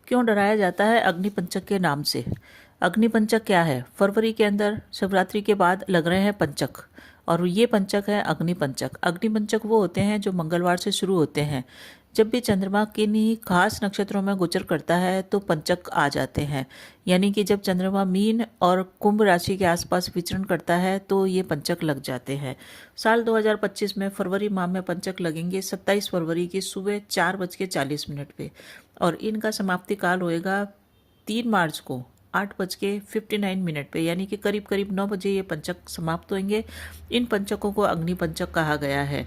क्यों डराया जाता है अग्निपंचक के नाम से? अग्निपंचक क्या है? फरवरी के अंदर शिवरात्रि के बाद लग रहे हैं पंचक, और ये पंचक है अग्निपंचक। अग्निपंचक वो होते हैं जो मंगलवार से शुरू होते हैं। जब भी चंद्रमा किन्हीं खास नक्षत्रों में गोचर करता है तो पंचक आ जाते हैं। यानी कि जब चंद्रमा मीन और कुंभ राशि के आसपास विचरण करता है तो ये पंचक लग जाते हैं। साल 2025 में फरवरी माह में पंचक लगेंगे 27 फरवरी की सुबह 4:40 पे, और इनका समाप्ति काल होएगा 3 मार्च को 8:59 पे, यानी कि करीब करीब 9 बजे ये पंचक समाप्त होंगे। इन पंचकों को अग्नि पंचक कहा गया है।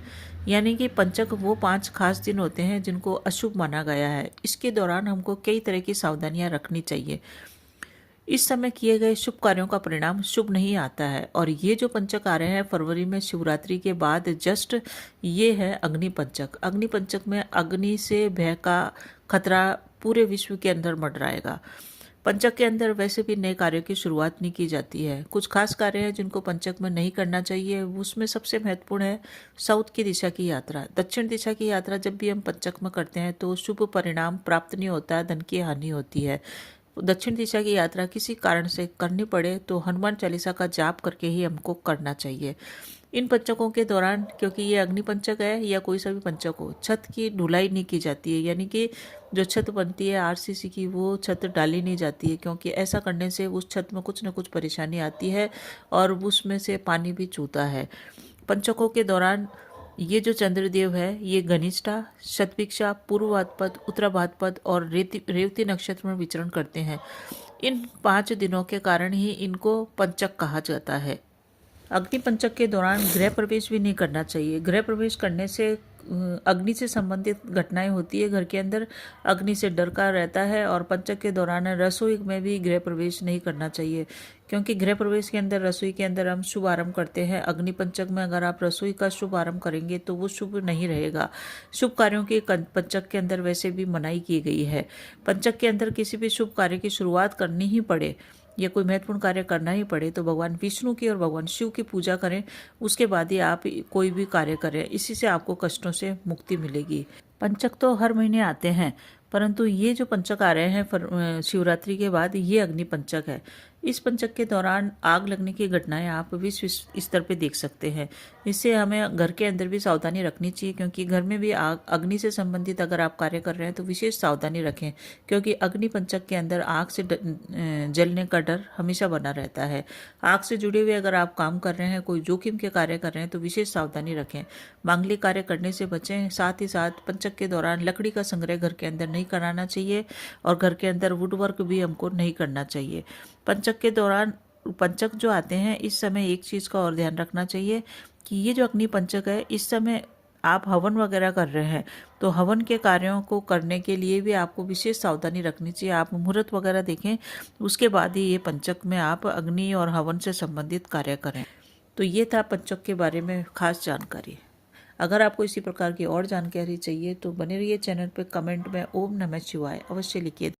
यानी कि पंचक वो 5 खास दिन होते हैं जिनको अशुभ माना गया है। इसके दौरान हमको कई तरह की सावधानियां रखनी चाहिए। इस समय किए गए शुभ कार्यों का परिणाम शुभ नहीं आता है। और ये जो पंचक आ रहे हैं फरवरी में शिवरात्रि के बाद जस्ट, ये है अग्नि पंचक। अग्नि पंचक में अग्नि से भय का खतरा पूरे विश्व के अंदर मंडराएगा। पंचक के अंदर वैसे भी नए कार्यों की शुरुआत नहीं की जाती है। कुछ खास कार्य हैं जिनको पंचक में नहीं करना चाहिए। उसमें सबसे महत्वपूर्ण है साउथ की दिशा की यात्रा। दक्षिण दिशा की यात्रा जब भी हम पंचक में करते हैं तो शुभ परिणाम प्राप्त नहीं होता, धन की हानि होती है। दक्षिण दिशा की यात्रा किसी कारण से करनी पड़े तो हनुमान चालीसा का जाप करके ही हमको करना चाहिए। इन पंचकों के दौरान, क्योंकि ये अग्नि पंचक है या कोई सा भी पंचक हो, छत की ढुलाई नहीं की जाती है। यानी कि जो छत बनती है आरसीसी की, वो छत डाली नहीं जाती है, क्योंकि ऐसा करने से उस छत में कुछ न कुछ परेशानी आती है और उसमें से पानी भी चूता है। पंचकों के दौरान ये जो चंद्रदेव है ये घनिष्ठा, शतभिक्षा, पूर्व भाद्रपद, उत्तरा भाद्रपद और रेवती नक्षत्र में विचरण करते हैं। इन 5 दिनों के कारण ही इनको पंचक कहा जाता है। अग्नि पंचक के दौरान गृह प्रवेश भी नहीं करना चाहिए। गृह प्रवेश करने से अग्नि से संबंधित घटनाएं होती है। घर के अंदर अग्नि से डर का रहता है। और पंचक के दौरान रसोई में भी गृह प्रवेश नहीं करना चाहिए, क्योंकि गृह प्रवेश के अंदर, रसोई के अंदर हम शुभ आरंभ करते हैं। अग्नि पंचक में अगर आप रसोई का शुभ आरंभ करेंगे तो वो शुभ नहीं रहेगा। शुभ कार्यों की पंचक के अंदर वैसे भी मनाही की गई है। पंचक के अंदर किसी भी शुभ कार्य की शुरुआत करनी ही पड़े या कोई महत्वपूर्ण कार्य करना ही पड़े तो भगवान विष्णु की और भगवान शिव की पूजा करें, उसके बाद ही आप कोई भी कार्य करें। इसी से आपको कष्टों से मुक्ति मिलेगी। पंचक तो हर महीने आते हैं, परंतु ये जो पंचक आ रहे हैं शिवरात्रि के बाद, ये अग्नि पंचक है। इस पंचक के दौरान आग लगने की घटनाएं आप विश्व स्तर पे देख सकते हैं। इससे हमें घर के अंदर भी सावधानी रखनी चाहिए, क्योंकि घर में भी आग, अग्नि से संबंधित अगर आप कार्य कर रहे हैं तो विशेष सावधानी रखें, क्योंकि अग्नि पंचक के अंदर आग से जलने का डर हमेशा बना रहता है। आग से जुड़े हुए अगर आप काम कर रहे हैं, कोई जोखिम के कार्य कर रहे हैं तो विशेष सावधानी रखें। मांगलिक कार्य करने से बचें। साथ ही साथ पंचक के दौरान लकड़ी का संग्रह घर के अंदर नहीं कराना चाहिए, और घर के अंदर वुड वर्क भी हमको नहीं करना चाहिए। पंचक के दौरान, पंचक जो आते हैं इस समय एक चीज़ का और ध्यान रखना चाहिए कि ये जो अग्नि पंचक है, इस समय आप हवन वगैरह कर रहे हैं तो हवन के कार्यों को करने के लिए भी आपको विशेष सावधानी रखनी चाहिए। आप मुहूर्त वगैरह देखें, उसके बाद ही ये पंचक में आप अग्नि और हवन से संबंधित कार्य करें। तो ये था पंचक के बारे में खास जानकारी। अगर आपको इसी प्रकार की और जानकारी चाहिए तो बने रहिए चैनल पे। कमेंट में ओम नमः शिवाय अवश्य लिखिए।